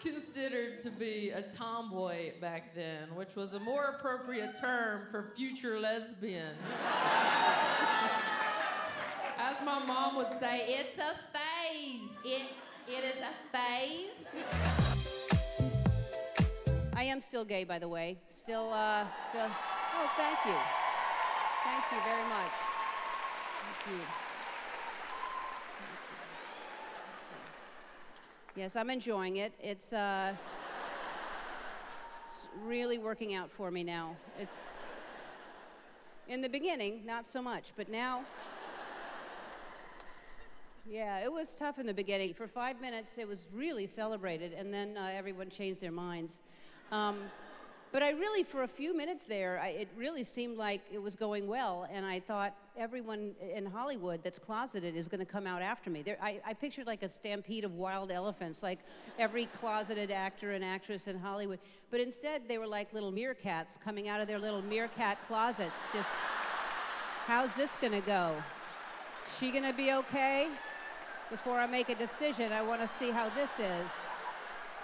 considered to be a tomboy back then, which was a more appropriate term for future lesbian. As my mom would say, it's a phase. It is a phase. I am still gay, by the way. Still. Oh, thank you. Thank you very much. Thank you. Yes, I'm enjoying it. It's really working out for me now. It's in the beginning, not so much, but now. Yeah, it was tough in the beginning. For 5 minutes, it was really celebrated, and then everyone changed their minds. But I really, for a few minutes there, it really seemed like it was going well, and I thought everyone in Hollywood that's closeted is going to come out after me. I pictured like a stampede of wild elephants, like every closeted actor and actress in Hollywood. But instead, they were like little meerkats coming out of their little meerkat closets. Just, how's this going to go? She going to be okay? Before I make a decision, I want to see how this is.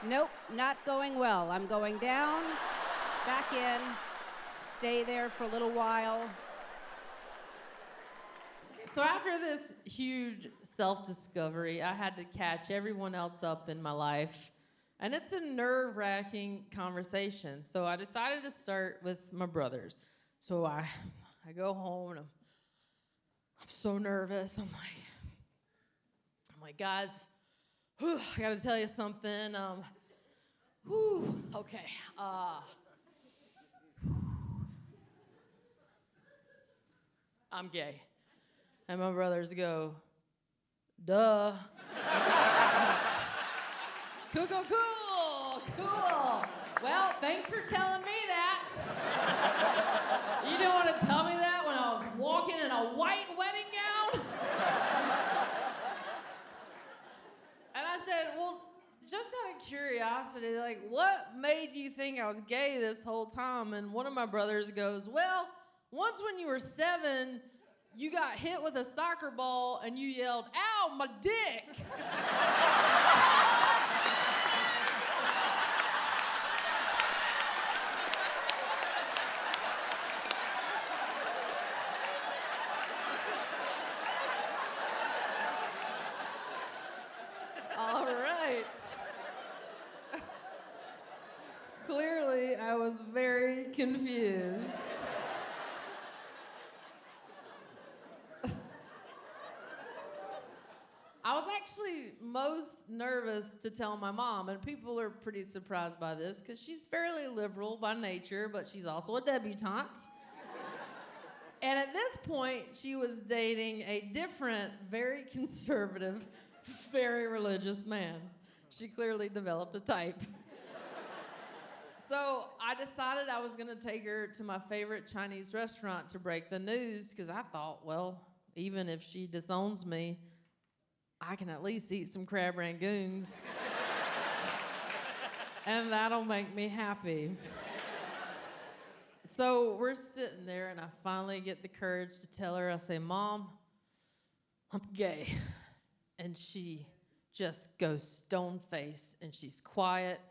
Nope, not going well. I'm going down, back in, stay there for a little while. So after this huge self-discovery, I had to catch everyone else up in my life. And it's a nerve-wracking conversation. So I decided to start with my brothers. So I go home and I'm so nervous. I'm like, guys, I gotta tell you something. Okay. I'm gay. And my brothers go, duh. Cool. Well, thanks for telling me that. You didn't want to tell me that when I was walking in a white wedding gown? And I said, well, just out of curiosity, like, what made you think I was gay this whole time? And one of my brothers goes, well, once when you were 7, you got hit with a soccer ball and you yelled, ow, my dick! All right. Clearly, I was very confused. I was actually most nervous to tell my mom, and people are pretty surprised by this because she's fairly liberal by nature, but she's also a debutante. And at this point, she was dating a different, very conservative, very religious man. She clearly developed a type. So I decided I was gonna take her to my favorite Chinese restaurant to break the news, because I thought, well, even if she disowns me, I can at least eat some crab rangoons. And that'll make me happy. So we're sitting there, and I finally get the courage to tell her. I say, Mom, I'm gay. And she just goes stone-faced, and she's quiet.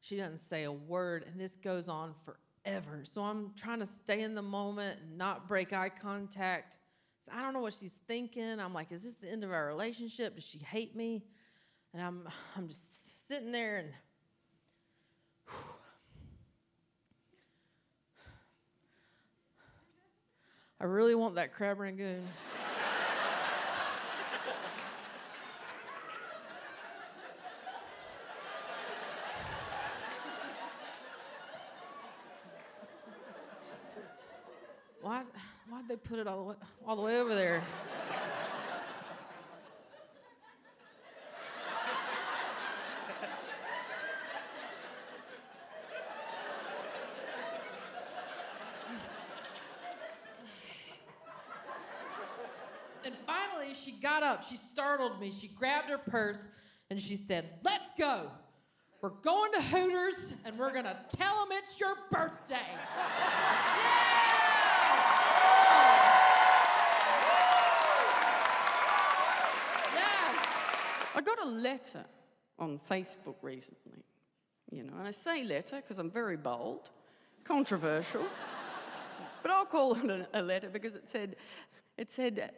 She doesn't say a word, and this goes on forever. So I'm trying to stay in the moment and not break eye contact. So I don't know what she's thinking. I'm like, is this the end of our relationship? Does she hate me? And I'm just sitting there, and I really want that crab rangoon. Why'd they put it all the way over there? And finally, she got up. She startled me. She grabbed her purse, and she said, let's go. We're going to Hooters, and we're going to tell them it's your birthday. I got a letter on Facebook recently You know, and I say letter because I'm very bold, controversial, but I'll call it a letter because it said,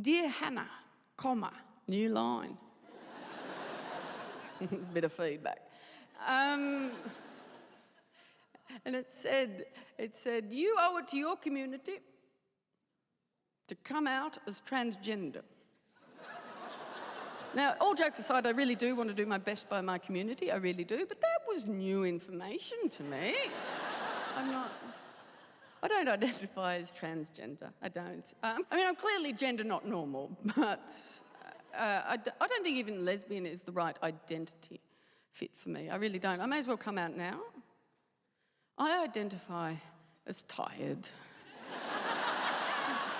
Dear Hannah, comma, new line. Bit of feedback. And it said, you owe it to your community to come out as transgender. Now, all jokes aside, I really do want to do my best by my community, I really do, but that was new information to me. I don't identify as transgender, I don't. I mean, I'm clearly gender not normal, but I don't think even lesbian is the right identity fit for me. I really don't. I may as well come out now. I identify as tired.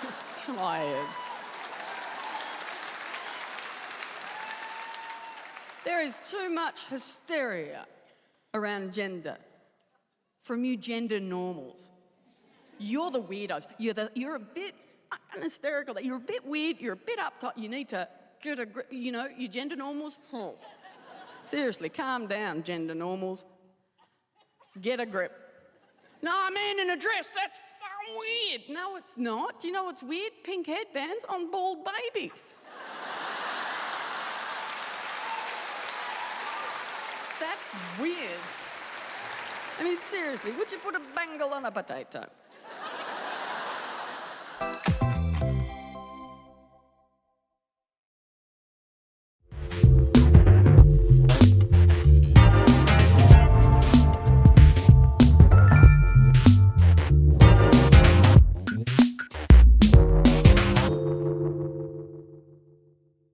Just tired. There is too much hysteria around gender from you gender normals. You're the weirdos. You're a bit hysterical. You're a bit weird. You're a bit uptight. You need to get a grip. You know, you gender normals. Seriously, calm down, gender normals. Get a grip. No, I'm in a dress. That's weird. No, it's not. Do you know what's weird? Pink headbands on bald babies. That's weird. I mean, seriously, would you put a bangle on a potato?